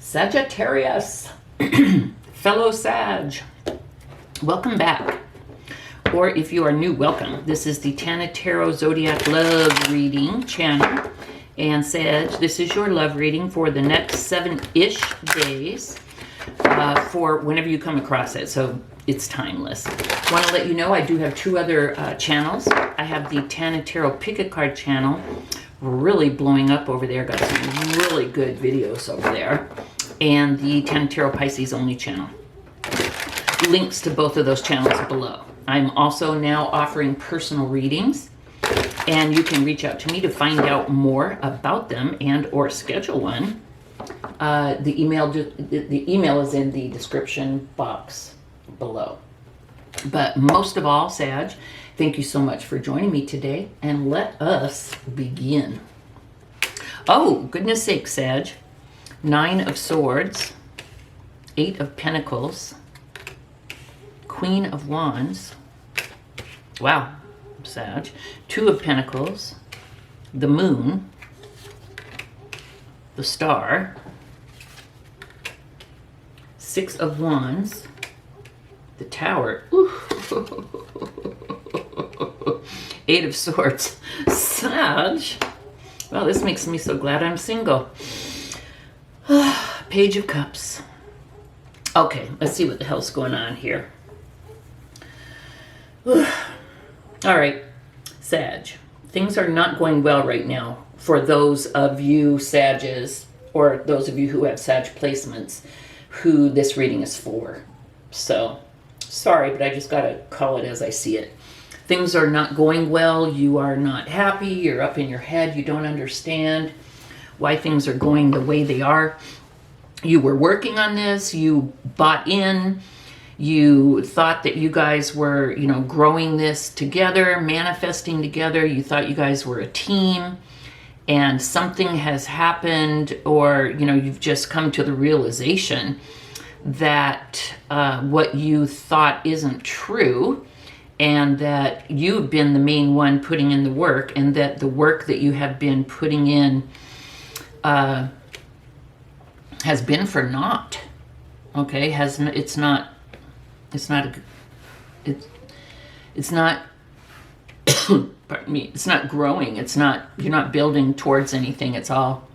Sagittarius, fellow Sag, welcome back. Or if you are new, welcome. This is the Tana Tarot Zodiac Love Reading channel. And Sag, this is your love reading for the next 7-ish days for whenever you come across it. So it's timeless. I want to let you know I do have two other channels. I have the Tana Tarot Pick a Card channel, really blowing up over there. Got some really good videos over there. And the Tana Tarot Pisces only channel. Links to both of those channels below. I'm also now offering personal readings, and you can reach out to me to find out more about them and or schedule one. The email is in the description box below. But most of all, Sag, thank you so much for joining me today, and let us begin. Oh, goodness sake, Sag. 9 of Swords, 8 of Pentacles, Queen of Wands, wow, Sag, 2 of Pentacles, the Moon, the Star, 6 of Wands, the Tower, ooh. 8 of Swords, Sag, well, this makes me so glad I'm single. Page of Cups. Okay, let's see what the hell's going on here. All right, Sag. Things are not going well right now for those of you Sages, or those of you who have Sag placements, who this reading is for. So, sorry, but I just got to call it as I see it. Things are not going well. You are not happy. You're up in your head. You don't understand why things are going the way they are. You were working on this. You bought in. You thought that you guys were, growing this together, manifesting together. You thought you guys were a team, and something has happened, or, you've just come to the realization that what you thought isn't true, and that you've been the main one putting in the work, and that the work that you have been putting in has been for naught. Okay, it's not pardon me, it's not growing. You're not building towards anything. It's all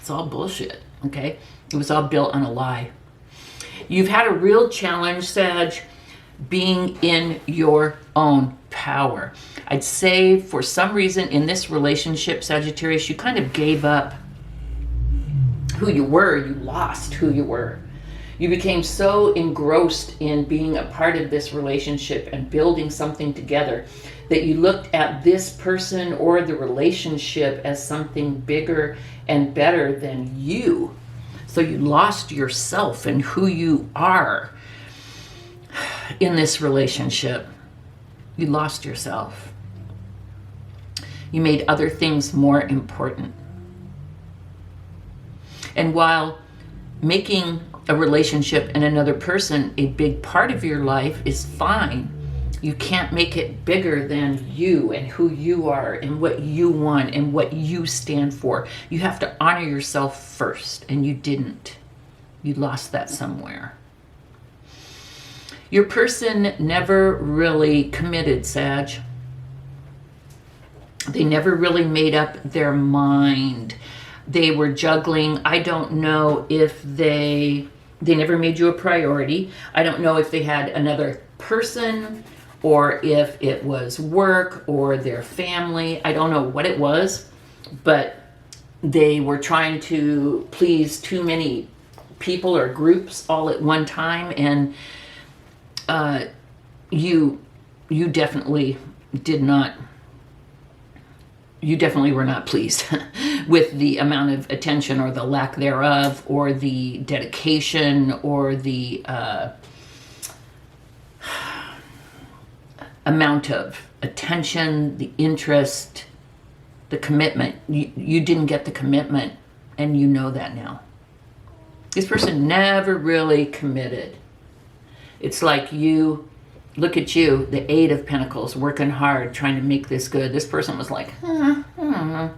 bullshit. Okay, it was all built on a lie. You've had a real challenge, Sag, being in your own power. I'd say for some reason in this relationship, Sagittarius, you kind of gave up who you were. You lost who you were. You became so engrossed in being a part of this relationship and building something together that you looked at this person or the relationship as something bigger and better than you. So you lost yourself and who you are in this relationship. You lost yourself. You made other things more important. And while making a relationship and another person a big part of your life is fine, you can't make it bigger than you and who you are and what you want and what you stand for. You have to honor yourself first, and you didn't. You lost that somewhere. Your person never really committed, Sag. They never really made up their mind. They were juggling. I don't know if they never made you a priority. I don't know if they had another person, or if it was work or their family. I don't know what it was, but they were trying to please too many people or groups all at one time, and you definitely did not. You definitely were not pleased with the amount of attention or the lack thereof, or the dedication, or the amount of attention, the interest, the commitment. You didn't get the commitment, and you know that now. This person never really committed. It's like you, look at you, the 8 of Pentacles, working hard, trying to make this good. This person was like, I don't know.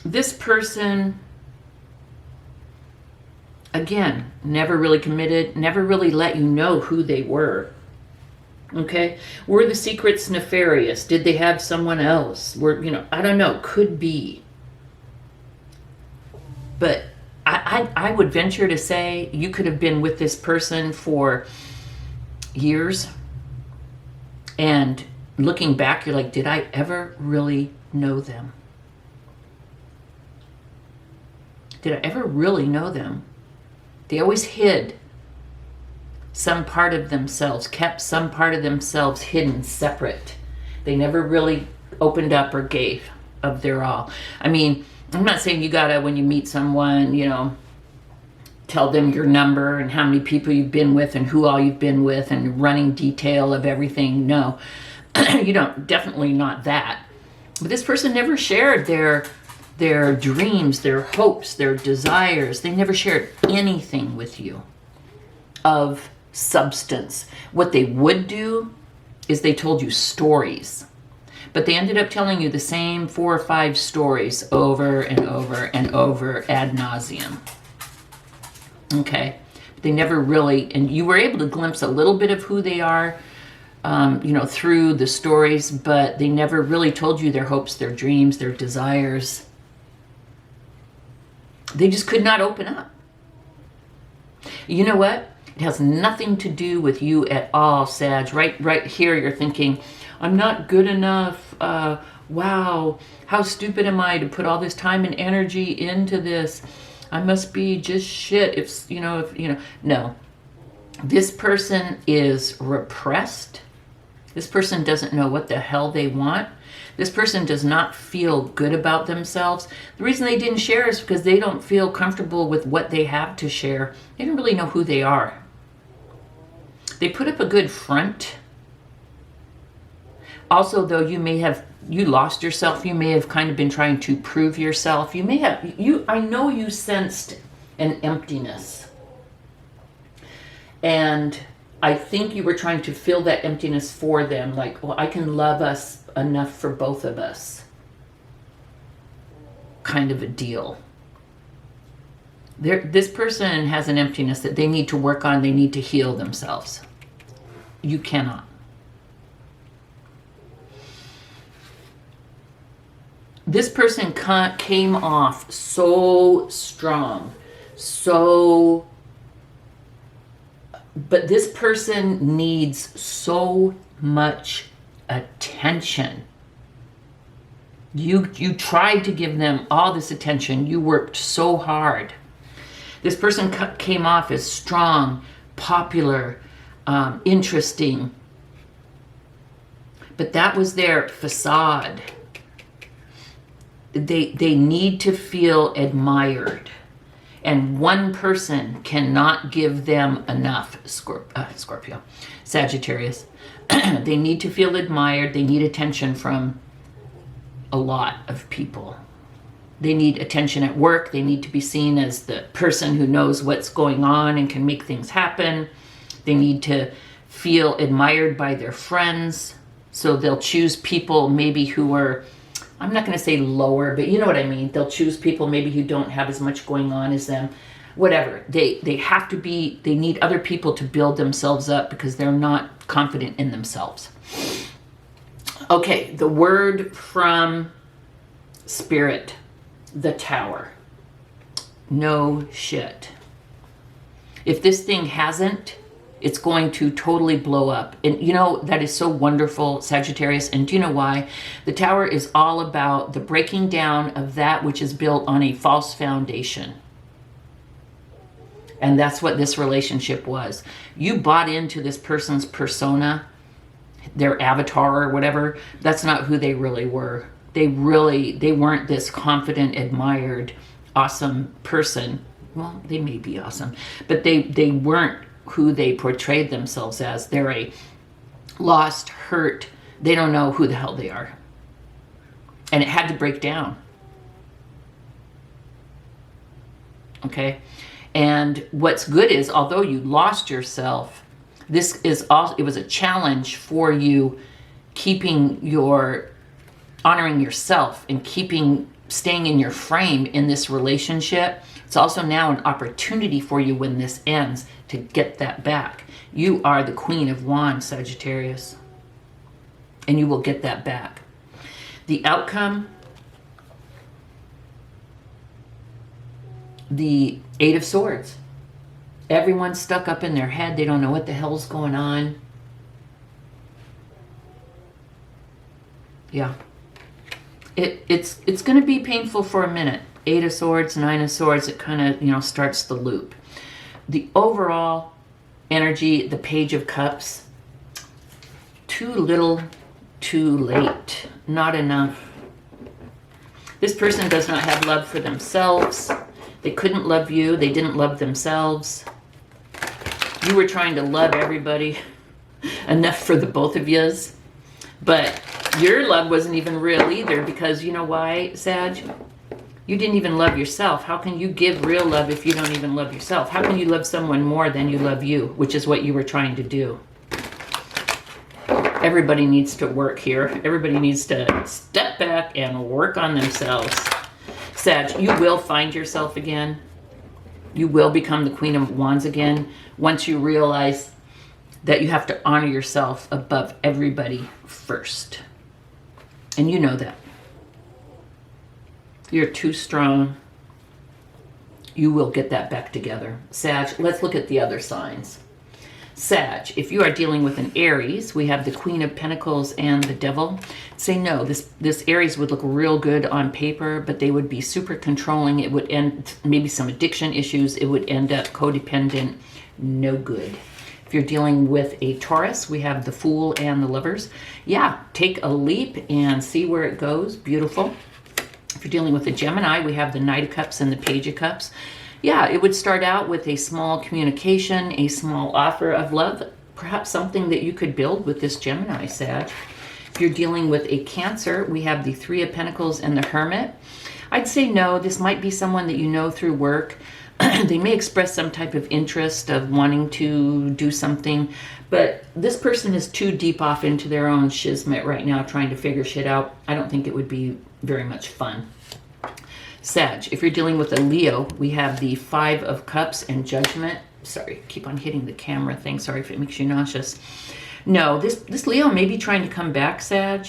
This person, again, never really committed, never really let you know who they were. Okay? Were the secrets nefarious? Did they have someone else? Were, I don't know, could be. But I would venture to say you could have been with this person for years, and looking back, you're like, did I ever really know them? Did I ever really know them? They always hid some part of themselves, kept some part of themselves hidden, separate. They never really opened up or gave of their all. I mean, I'm not saying you gotta, when you meet someone, tell them your number and how many people you've been with and who all you've been with and running detail of everything. No, you don't, definitely not that. But this person never shared their dreams, their hopes, their desires. They never shared anything with you of substance. What they would do is they told you stories. But they ended up telling you the same 4 or 5 stories over and over and over ad nauseum. Okay? They never really, and you were able to glimpse a little bit of who they are, through the stories, but they never really told you their hopes, their dreams, their desires. They just could not open up. You know what? It has nothing to do with you at all, Sag. Right here, you're thinking, I'm not good enough. Wow, how stupid am I to put all this time and energy into this? I must be just shit. No. This person is repressed. This person doesn't know what the hell they want. This person does not feel good about themselves. The reason they didn't share is because they don't feel comfortable with what they have to share. They don't really know who they are. They put up a good front. Also, though, you lost yourself. You may have kind of been trying to prove yourself. I know you sensed an emptiness. And I think you were trying to fill that emptiness for them. Like, well, I can love us enough for both of us. Kind of a deal. This person has an emptiness that they need to work on. They need to heal themselves. You cannot. This person came off so strong, but this person needs so much attention. You tried to give them all this attention. You worked so hard. This person came off as strong, popular, interesting, but that was their facade. They need to feel admired, and one person cannot give them enough. Scorpio, Sagittarius. They need to feel admired. They need attention from a lot of people. They need attention at work. They need to be seen as the person who knows what's going on and can make things happen. They need to feel admired by their friends. So they'll choose people maybe who are, I'm not going to say lower, but you know what I mean. They'll choose people maybe who don't have as much going on as them. Whatever. They need other people to build themselves up because they're not confident in themselves. Okay, the word from Spirit, the Tower. No shit. If this thing hasn't, it's going to totally blow up. And that is so wonderful, Sagittarius. And do you know why? The Tower is all about the breaking down of that which is built on a false foundation. And that's what this relationship was. You bought into this person's persona, their avatar or whatever. That's not who they really were. They weren't this confident, admired, awesome person. Well, they may be awesome, but they weren't who they portrayed themselves as. They're a lost, hurt, they don't know who the hell they are. And it had to break down. Okay? And what's good is, although you lost yourself, it was a challenge for you honoring yourself and keeping staying in your frame in this relationship. It's also now an opportunity for you when this ends to get that back. You are the Queen of Wands, Sagittarius, and you will get that back. The outcome, the Eight of Swords. Everyone's stuck up in their head. They don't know what the hell's going on. Yeah. It's going to be painful for a minute. Eight of Swords, Nine of Swords, it kind of, you know, starts the loop. The overall energy, the Page of Cups, too little, too late. Not enough. This person does not have love for themselves. They couldn't love you. They didn't love themselves. You were trying to love everybody enough for the both of yous. But your love wasn't even real either, because you know why, Sag? You didn't even love yourself. How can you give real love if you don't even love yourself? How can you love someone more than you love you, which is what you were trying to do? Everybody needs to work here. Everybody needs to step back and work on themselves. Sag, you will find yourself again. You will become the Queen of Wands again once you realize that you have to honor yourself above everybody first. And you know that. You're too strong. You will get that back together. Sag, let's look at the other signs. Sag, if you are dealing with an Aries, we have the Queen of Pentacles and the Devil. Say no, this Aries would look real good on paper, but they would be super controlling. It would end, maybe some addiction issues. It would end up codependent, no good. If you're dealing with a Taurus, we have the Fool and the Lovers. Yeah, take a leap and see where it goes. Beautiful. If you're dealing with a Gemini, we have the Knight of Cups and the Page of Cups. Yeah, it would start out with a small communication, a small offer of love, perhaps something that you could build with this Gemini, Sag. If you're dealing with a Cancer, we have the Three of Pentacles and the Hermit. I'd say no, this might be someone that you know through work. They may express some type of interest of wanting to do something, but this person is too deep off into their own shizmet right now trying to figure shit out. I don't think it would be very much fun. Sag, if you're dealing with a Leo, we have the Five of Cups and Judgment. Sorry, keep on hitting the camera thing. Sorry if it makes you nauseous. No, this Leo may be trying to come back, Sag,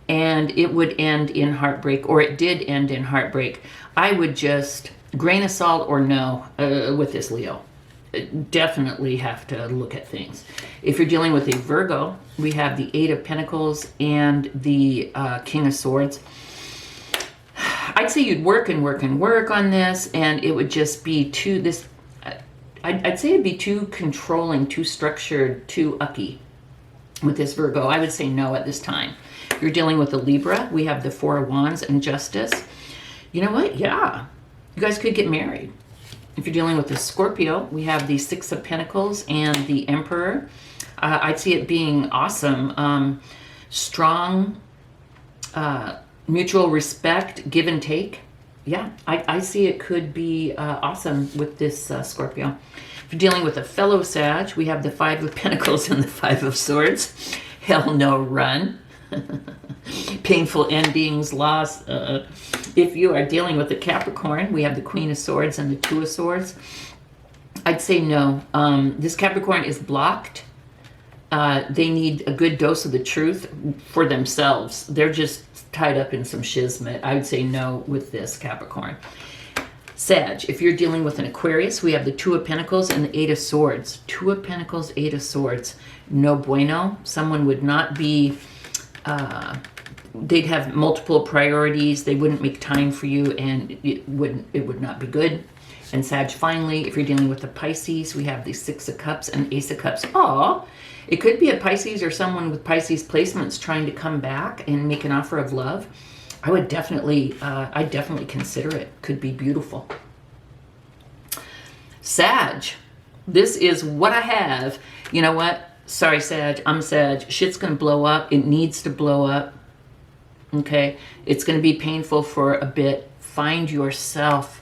and it would end in heartbreak, or it did end in heartbreak. I would just, grain of salt or no, with this Leo. Definitely have to look at things. If you're dealing with a Virgo, we have the Eight of Pentacles and the King of Swords. I'd say you'd work and work and work on this, and it would just be too, I'd say it'd be too controlling, too structured, too ucky with this Virgo. I would say no at this time. If you're dealing with a Libra, we have the Four of Wands and Justice. You know what? Yeah, you guys could get married. If you're dealing with a Scorpio, we have the Six of Pentacles and the Emperor. I'd see it being awesome. Strong, mutual respect, give and take. Yeah, I see it could be awesome with this Scorpio. If you're dealing with a fellow Sag, we have the Five of Pentacles and the Five of Swords. Hell no, run. Painful endings, loss. If you are dealing with a Capricorn, we have the Queen of Swords and the Two of Swords. I'd say no. This Capricorn is blocked. They need a good dose of the truth for themselves. They're just tied up in some shizmet. I would say no with this Capricorn. Sag, if you're dealing with an Aquarius, we have the Two of Pentacles and the Eight of Swords. Two of Pentacles, Eight of Swords. No bueno. Someone would not be, they'd have multiple priorities. They wouldn't make time for you, and it would not be good. And Sag, finally, if you're dealing with a Pisces, we have the Six of Cups and Ace of Cups. Aw, it could be a Pisces or someone with Pisces placements trying to come back and make an offer of love. I would definitely, I'd definitely consider it. Could be beautiful. Sag, this is what I have. You know what? Sorry, Sag, I'm Sag. Shit's going to blow up. It needs to blow up. Okay? It's going to be painful for a bit. Find yourself.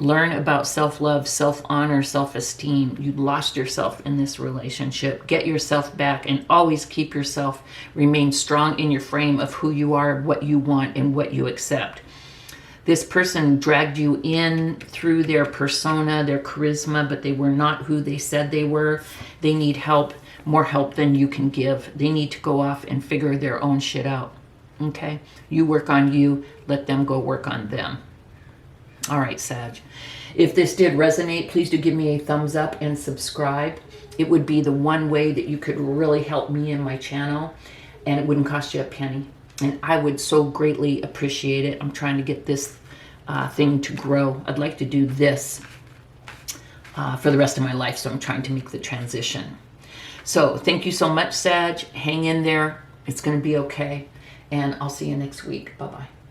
Learn about self-love, self-honor, self-esteem. You lost yourself in this relationship. Get yourself back and always keep yourself. Remain strong in your frame of who you are, what you want, and what you accept. This person dragged you in through their persona, their charisma, but they were not who they said they were. They need help, more help than you can give. They need to go off and figure their own shit out. Okay? You work on you, let them go work on them. All right, Sag. If this did resonate, please do give me a thumbs up and subscribe. It would be the one way that you could really help me in my channel, and it wouldn't cost you a penny. And I would so greatly appreciate it. I'm trying to get this thing to grow. I'd like to do this for the rest of my life, so I'm trying to make the transition. So thank you so much, Sag. Hang in there. It's going to be okay. And I'll see you next week. Bye-bye.